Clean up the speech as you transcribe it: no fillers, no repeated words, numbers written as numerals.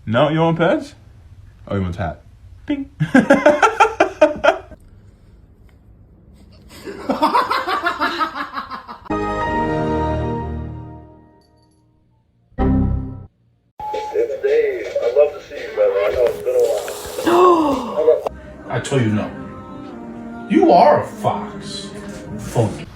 No, you want pets? Oh, you want tat? Ping. It's Dave. I'd love to see you, brother. I know it's been a while. I told you no. You are a fox. Funky.